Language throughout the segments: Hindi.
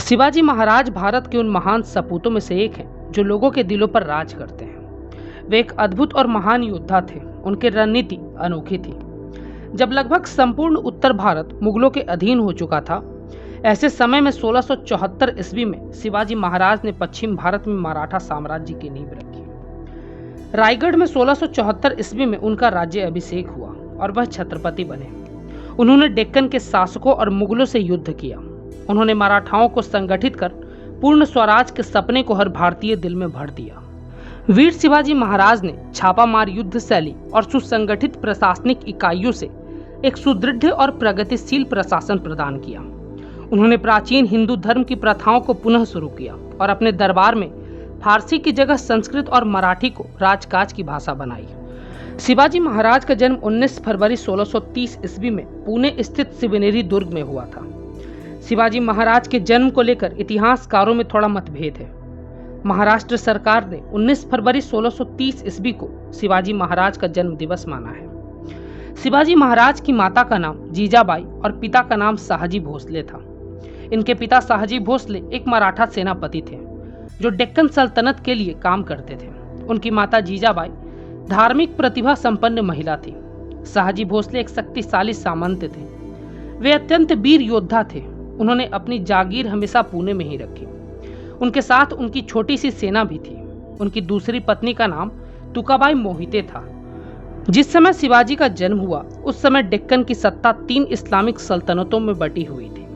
शिवाजी महाराज भारत के उन महान सपूतों में से एक हैं जो लोगों के दिलों पर राज करते हैं। वे एक अद्भुत और महान योद्धा थे। उनकी रणनीति अनोखी थी। जब लगभग संपूर्ण उत्तर भारत मुगलों के अधीन हो चुका था, ऐसे समय में 1674 ईस्वी में शिवाजी महाराज ने पश्चिम भारत में मराठा साम्राज्य की नींव रखी। रायगढ़ में 1674 ईस्वी में उनका राज्य अभिषेक हुआ और वह छत्रपति बने। उन्होंने डेक्कन के शासकों और मुगलों से युद्ध किया। उन्होंने मराठाओं को संगठित कर पूर्ण स्वराज के सपने को हर भारतीय दिल में भर दिया। वीर शिवाजी महाराज ने छापामार युद्ध शैली और सुसंगठित प्रशासनिक इकाइयों से एक सुदृढ़ और प्रगतिशील प्रशासन प्रदान किया। उन्होंने प्राचीन हिंदू धर्म की प्रथाओं को पुनः शुरू किया और अपने दरबार में फारसी की जगह संस्कृत और मराठी को राजकाज की भाषा बनाई। शिवाजी महाराज का जन्म 19 फरवरी 1630 ईस्वी में पुणे स्थित शिवनेरी दुर्ग में हुआ था। शिवाजी महाराज के जन्म को लेकर इतिहासकारों में थोड़ा मतभेद है। महाराष्ट्र सरकार ने 19 फरवरी 1630 ईस्वी को शिवाजी महाराज का जन्म दिवस माना है। शिवाजी महाराज की माता का नाम जीजाबाई और पिता का नाम शाहजी भोसले था। इनके पिता शाहजी भोसले एक मराठा सेनापति थे जो डेक्कन सल्तनत के लिए काम करते थे। उनकी माता जीजाबाई धार्मिक प्रतिभा संपन्न महिला थी। शाहजी भोसले एक शक्तिशाली सामंत थे। वे अत्यंत वीर योद्धा थे। उन्होंने अपनी जागीर हमेशा पुणे में ही रखी। उनके साथ उनकी छोटी सी सेना भी थी। उनकी दूसरी पत्नी का नाम तुकाबाई मोहिते था। जिस समय शिवाजी का जन्म हुआ उस समय डेक्कन की सत्ता 3 इस्लामिक सल्तनतों में बटी हुई थी।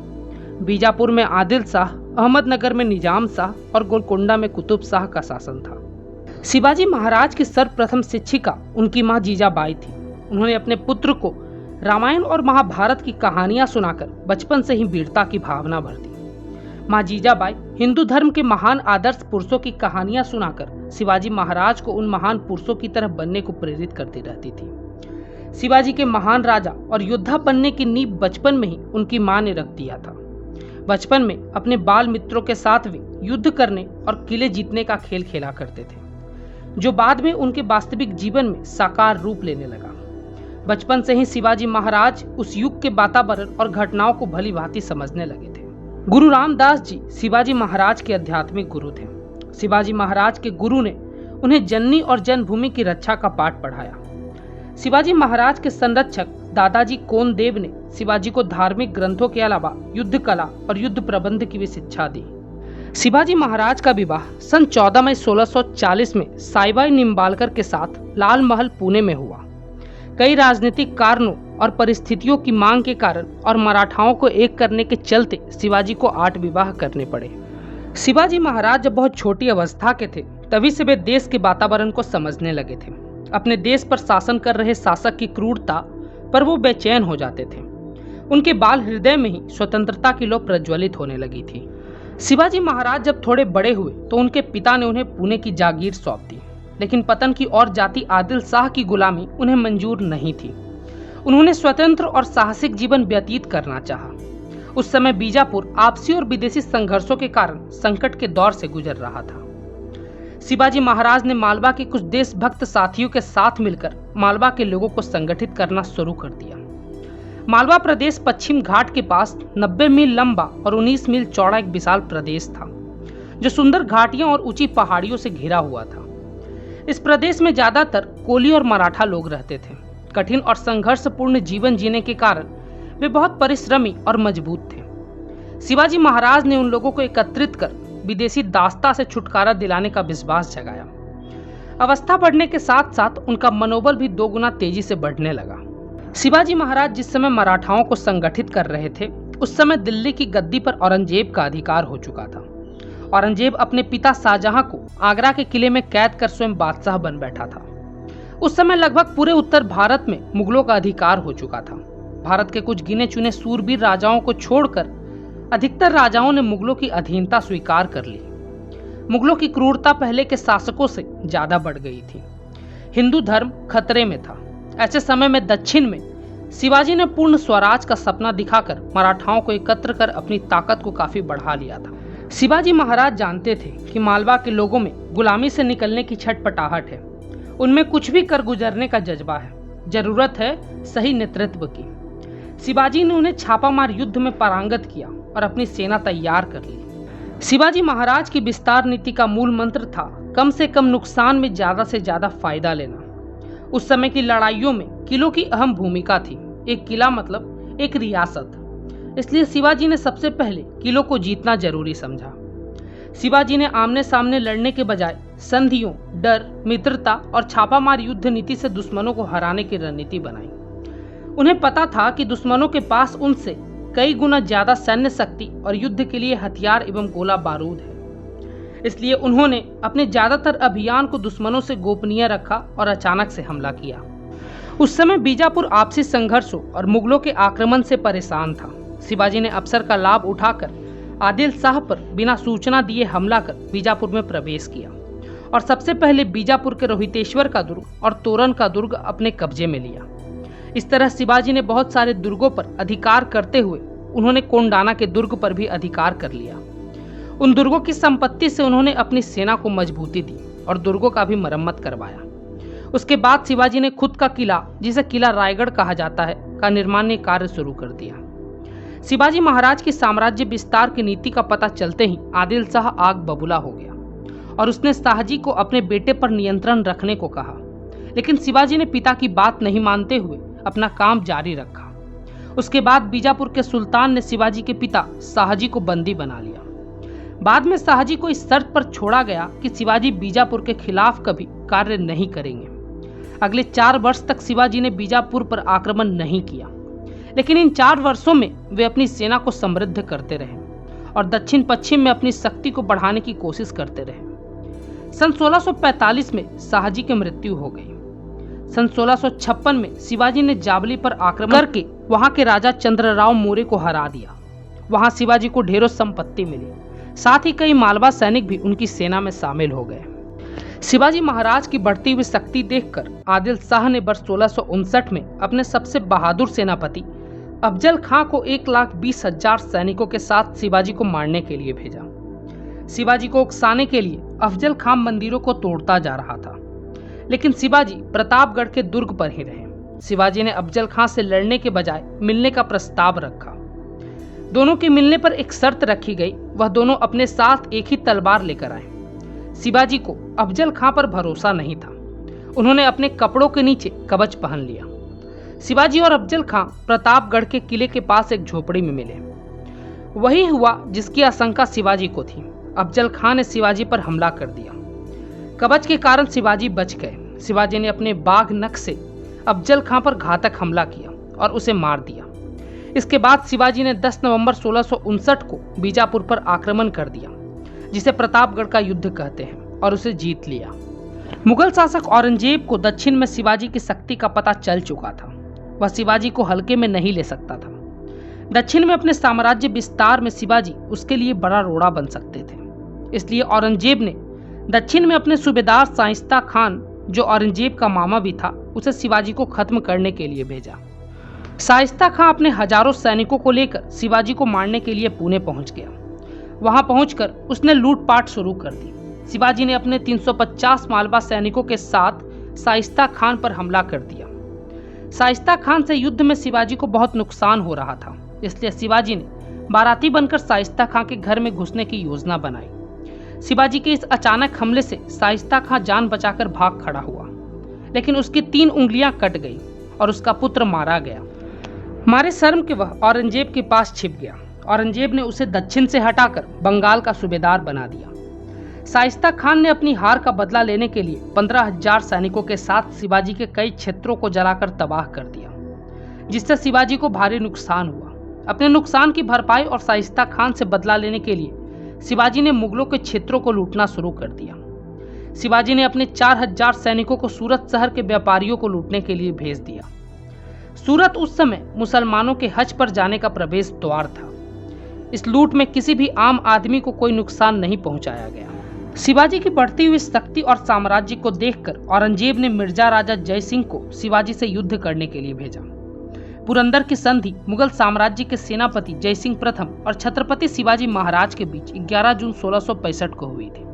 बीजापुर में आदिल शाह, अहमदनगर में निजाम शाह और गोलकोंडा में कुतुब शाह का शासन था। शिवाजी महाराज की सर्वप्रथम शिक्षिका उनकी मां जीजाबाई थी। उन्होंने अपने पुत्र को रामायण और महाभारत की कहानियां सुनाकर बचपन से ही वीरता की भावना भर दी। मां जीजाबाई हिंदू धर्म के महान आदर्श पुरुषों की कहानियां सुनाकर शिवाजी महाराज को उन महान पुरुषों की तरह बनने को प्रेरित करती रहती थी। शिवाजी के महान राजा और योद्धा बनने की नींव बचपन में ही उनकी मां ने रख दिया था। बचपन में अपने बाल मित्रों के साथ वे युद्ध करने और किले जीतने का खेल खेला करते थे, जो बाद में उनके वास्तविक जीवन में साकार रूप लेने लगा। बचपन से ही शिवाजी महाराज उस युग के वातावरण और घटनाओं को भली भांति समझने लगे थे। गुरु रामदास जी शिवाजी महाराज के आध्यात्मिक गुरु थे। शिवाजी महाराज के गुरु ने उन्हें जननी और जन्मभूमि की रक्षा का पाठ पढ़ाया। शिवाजी महाराज के संरक्षक दादाजी कोनदेव ने शिवाजी को धार्मिक ग्रंथों के अलावा युद्ध कला और युद्ध प्रबंध की भी शिक्षा दी। शिवाजी महाराज का विवाह सन 14 मई 1640 में साईबाई निम्बालकर के साथ लाल महल पुणे में हुआ। कई राजनीतिक कारणों और परिस्थितियों की मांग के कारण और मराठाओं को एक करने के चलते शिवाजी को 8 विवाह करने पड़े। शिवाजी महाराज जब बहुत छोटी अवस्था के थे तभी से वे देश के वातावरण को समझने लगे थे। अपने देश पर शासन कर रहे शासक की क्रूरता पर वो बेचैन हो जाते थे। उनके बाल हृदय में ही स्वतंत्रता की लौ प्रज्वलित होने लगी थी। शिवाजी महाराज जब थोड़े बड़े हुए तो उनके पिता ने उन्हें पुणे की जागीर सौंप दी, लेकिन पतन की और जाति आदिल शाह की गुलामी उन्हें मंजूर नहीं थी। उन्होंने स्वतंत्र और साहसिक जीवन व्यतीत करना चाहा। उस समय बीजापुर आपसी और विदेशी संघर्षों के कारण संकट के दौर से गुजर रहा था। शिवाजी महाराज ने मालवा के कुछ देशभक्त साथियों के साथ मिलकर मालवा के लोगों को संगठित करना शुरू कर दिया। मालवा प्रदेश पश्चिम घाट के पास 90 मील लंबा और 19 मील चौड़ा एक विशाल प्रदेश था, जो सुंदर घाटियों और ऊंची पहाड़ियों से घिरा हुआ था। इस प्रदेश में ज्यादातर कोली और मराठा लोग रहते थे। कठिन और संघर्षपूर्ण जीवन जीने के कारण वे बहुत परिश्रमी और मजबूत थे। शिवाजी महाराज ने उन लोगों को एकत्रित कर विदेशी दासता से छुटकारा दिलाने का विश्वास जगाया। अवस्था बढ़ने के साथ साथ उनका मनोबल भी 2 गुना तेजी से बढ़ने लगा। शिवाजी महाराज जिस समय मराठाओं को संगठित कर रहे थे उस समय दिल्ली की गद्दी पर औरंगजेब का अधिकार हो चुका था। औरंगजेब अपने पिता शाहजहां को आगरा के किले में कैद कर स्वयं बादशाह बन बैठा था। उस समय लगभग पूरे उत्तर भारत में मुगलों का अधिकार हो चुका था। भारत के कुछ गिने चुने सूरबीर राजाओं को छोड़कर अधिकतर राजाओं ने मुगलों की अधीनता स्वीकार कर ली। मुगलों की क्रूरता पहले के शासकों से ज्यादा बढ़ गई थी। हिंदू धर्म खतरे में था। ऐसे समय में दक्षिण में शिवाजी ने पूर्ण स्वराज का सपना दिखाकर मराठाओं को एकत्र कर अपनी ताकत को काफी बढ़ा लिया था। शिवाजी महाराज जानते थे कि मालवा के लोगों में गुलामी से निकलने की छटपटाहट है। उनमें कुछ भी कर गुजरने का जज्बा है। जरूरत है सही नेतृत्व की। शिवाजी ने उन्हें छापामार युद्ध में पारंगत किया और अपनी सेना तैयार कर ली। शिवाजी महाराज की विस्तार नीति का मूल मंत्र था कम से कम नुकसान में ज्यादा से ज्यादा फायदा लेना। उस समय की लड़ाइयों में किलों की अहम भूमिका थी। एक किला मतलब एक रियासत, इसलिए शिवाजी ने सबसे पहले किलों को जीतना जरूरी समझा। शिवाजी ने आमने सामने लड़ने के बजाय संधियों, डर, मित्रता और छापामार युद्ध नीति से दुश्मनों को हराने की रणनीति बनाई। उन्हें पता था कि दुश्मनों के पास उनसे कई गुना ज्यादा सैन्य शक्ति और युद्ध के लिए हथियार एवं गोला बारूद है। इसलिए उन्होंने अपने ज्यादातर अभियान को दुश्मनों से गोपनीय रखा और अचानक से हमला किया। उस समय बीजापुर आपसी संघर्षों और मुगलों के आक्रमण से परेशान था। शिवाजी ने अवसर का लाभ उठाकर आदिल शाह पर बिना सूचना दिए हमला कर बीजापुर में प्रवेश किया और सबसे पहले बीजापुर के रोहितेश्वर का दुर्ग और तोरण का दुर्ग अपने कब्जे में लिया। इस तरह शिवाजी ने बहुत सारे दुर्गों पर अधिकार करते हुए उन्होंने कोंडाना के दुर्ग पर भी अधिकार कर लिया। उन दुर्गों की संपत्ति से उन्होंने अपनी सेना को मजबूती दी और दुर्गों का भी मरम्मत करवाया। उसके बाद शिवाजी ने खुद का किला, जिसे किला रायगढ़ कहा जाता है, का निर्माण कार्य शुरू कर दिया। शिवाजी महाराज की साम्राज्य विस्तार की नीति का पता चलते ही आदिल शाह आग बबूला हो गया और उसने शाहजी को अपने बेटे पर नियंत्रण रखने को कहा। लेकिन शिवाजी ने पिता की बात नहीं मानते हुए अपना काम जारी रखा। उसके बाद बीजापुर के सुल्तान ने शिवाजी के पिता शाहजी को बंदी बना लिया। बाद में शाहजी को इस शर्त पर छोड़ा गया कि शिवाजी बीजापुर के खिलाफ कभी कार्य नहीं करेंगे। अगले 4 वर्ष तक शिवाजी ने बीजापुर पर आक्रमण नहीं किया, लेकिन इन 4 वर्षों में वे अपनी सेना को समृद्ध करते रहे और दक्षिण पश्चिम में अपनी शक्ति को बढ़ाने की कोशिश करते रहे। सन 1645 में शाहजी की मृत्यु हो गई। सन 1656 में शिवाजी ने जावली पर आक्रमण करके वहां के राजा चंद्रराव मौर्य को हरा दिया। वहां शिवाजी को ढेरों संपत्ति मिली, साथ ही कई मालवा सैनिक भी उनकी सेना में शामिल हो गए। शिवाजी महाराज की बढ़ती हुई शक्ति देखकर आदिल शाह ने वर्ष 1659 में अपने सबसे बहादुर सेनापति अफजल खां को 1,20,000 सैनिकों के साथ शिवाजी को मारने के लिए भेजा। शिवाजी को उकसाने के लिए अफजल खां मंदिरों को तोड़ता जा रहा था, लेकिन शिवाजी प्रतापगढ़ के दुर्ग पर ही रहे। शिवाजी ने अफजल खां से लड़ने के बजाय मिलने का प्रस्ताव रखा। दोनों के मिलने पर एक शर्त रखी गई, वह दोनों अपने साथ एक ही तलवार लेकर आए। शिवाजी को अफजल खां पर भरोसा नहीं था। उन्होंने अपने कपड़ों के नीचे कवच पहन लिया। शिवाजी और अफजल खां प्रतापगढ़ के किले के पास एक झोपड़ी में मिले। वही हुआ जिसकी आशंका शिवाजी को थी। अफजल खां ने शिवाजी पर हमला कर दिया। कवच के कारण शिवाजी बच गए। शिवाजी ने अपने बाघ नख से अफजल खां पर घातक हमला किया और उसे मार दिया। इसके बाद शिवाजी ने 10 नवंबर 1659 को बीजापुर पर आक्रमण कर दिया, जिसे प्रतापगढ़ का युद्ध कहते हैं, और उसे जीत लिया। मुगल शासक औरंगजेब को दक्षिण में शिवाजी की शक्ति का पता चल चुका था। वह शिवाजी को हल्के में नहीं ले सकता था। दक्षिण में अपने साम्राज्य विस्तार में शिवाजी उसके लिए बड़ा रोड़ा बन सकते थे। इसलिए औरंगजेब ने दक्षिण में अपने सूबेदार शाइस्ता खान, जो औरंगजेब का मामा भी था, उसे शिवाजी को खत्म करने के लिए भेजा। शाइस्ता खां अपने हजारों सैनिकों को लेकर शिवाजी को मारने के लिए पुणे पहुंच गया। वहां पहुंचकर उसने लूटपाट शुरू कर दी। शिवाजी ने अपने 350 मालवा सैनिकों के साथ शाइस्ता खान पर हमला कर दिया। शाइस्ता खान से युद्ध में शिवाजी को बहुत नुकसान हो रहा था, इसलिए शिवाजी ने बाराती बनकर शाइस्ता खान के घर में घुसने की योजना बनाई। शिवाजी के इस अचानक हमले से शाइस्ता खान जान बचाकर भाग खड़ा हुआ, लेकिन उसकी 3 उंगलियां कट गई और उसका पुत्र मारा गया। मारे शर्म के वह औरंगजेब के पास छिप गया। औरंगजेब ने उसे दक्षिण से हटाकर बंगाल का सूबेदार बना दिया। शाइस्ता खान ने अपनी हार का बदला लेने के लिए 15,000 सैनिकों के साथ शिवाजी के कई क्षेत्रों को जलाकर तबाह कर दिया, जिससे शिवाजी को भारी नुकसान हुआ। अपने नुकसान की भरपाई और शाइस्ता खान से बदला लेने के लिए शिवाजी ने मुगलों के क्षेत्रों को लूटना शुरू कर दिया। शिवाजी ने अपने 4,000 सैनिकों को सूरत शहर के व्यापारियों को लूटने के लिए भेज दिया। सूरत उस समय मुसलमानों के हज पर जाने का प्रवेश द्वार था। इस लूट में किसी भी आम आदमी को कोई नुकसान नहीं पहुंचाया गया। शिवाजी की बढ़ती हुई शक्ति और साम्राज्य को देखकर औरंगजेब ने मिर्जा राजा जय सिंह को शिवाजी से युद्ध करने के लिए भेजा। पुरंदर की संधि मुगल साम्राज्य के सेनापति जय सिंह प्रथम और छत्रपति शिवाजी महाराज के बीच 11 जून 1665 को हुई थी।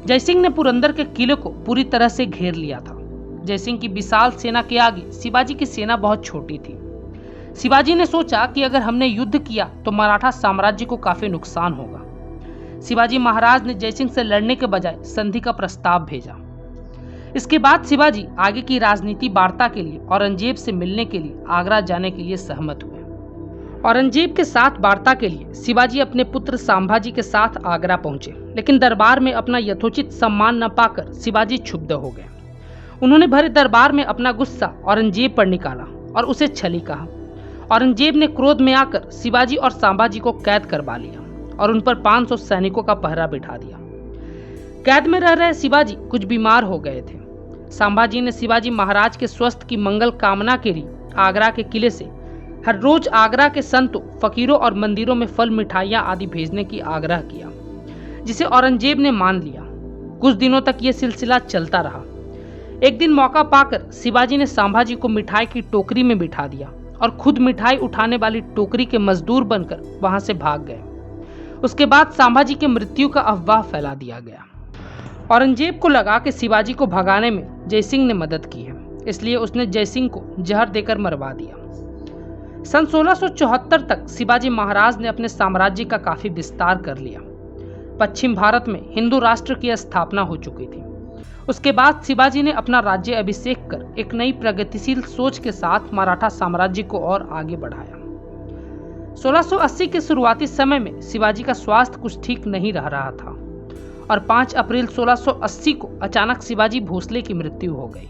जय सिंह ने पुरंदर के किले को पूरी तरह से घेर लिया था। जय सिंह की विशाल सेना के आगे शिवाजी की सेना बहुत छोटी थी। शिवाजी ने सोचा कि अगर हमने युद्ध किया तो मराठा साम्राज्य को काफी नुकसान होगा। शिवाजी महाराज ने जयसिंह से लड़ने के बजाय संधि का प्रस्ताव भेजा। इसके बाद शिवाजी आगे की राजनीति वार्ता के लिए औरंगजेब से मिलने के लिए आगरा जाने के लिए सहमत हुए। औरंगजेब के साथ वार्ता के लिए शिवाजी अपने पुत्र संभाजी के साथ आगरा पहुंचे, लेकिन दरबार में अपना यथोचित सम्मान न पाकर शिवाजी क्षुब्ध हो गए। उन्होंने भरे दरबार में अपना गुस्सा औरंगजेब पर निकाला और उसे छली कहा। औरंगजेब ने क्रोध में आकर शिवाजी और संभाजी को कैद करवा लिया और उन पर 500 सैनिकों का पहरा बिठा दिया। कैद में रह रहे शिवाजी कुछ बीमार हो गए थे। संभाजी ने शिवाजी महाराज के स्वस्थ की मंगल कामना के लिए आगरा के किले से हर रोज आगरा के संतों, फकीरों और मंदिरों में फल, मिठाइयां आदि भेजने की आग्रह किया, जिसे औरंगजेब ने मान लिया। कुछ दिनों तक यह सिलसिला चलता रहा। एक दिन मौका पाकर शिवाजी ने संभाजी को मिठाई की टोकरी में बिठा दिया और खुद मिठाई उठाने वाली टोकरी के मजदूर बनकर वहां से भाग गए। उसके बाद संभाजी की मृत्यु का अफवाह फैला दिया गया। औरंगजेब को लगा कि शिवाजी को भगाने में जयसिंह ने मदद की है, इसलिए उसने जयसिंह को जहर देकर मरवा दिया। सन 1674 तक शिवाजी महाराज ने अपने साम्राज्य का काफी विस्तार कर लिया। पश्चिम भारत में हिंदू राष्ट्र की स्थापना हो चुकी थी। उसके बाद शिवाजी ने अपना राज्य अभिषेक कर एक नई प्रगतिशील सोच के साथ मराठा साम्राज्य को और आगे बढ़ाया। 1680 के शुरुआती समय में शिवाजी का स्वास्थ्य कुछ ठीक नहीं रहा था और 5 अप्रैल 1680 को अचानक शिवाजी भोसले की मृत्यु हो गई।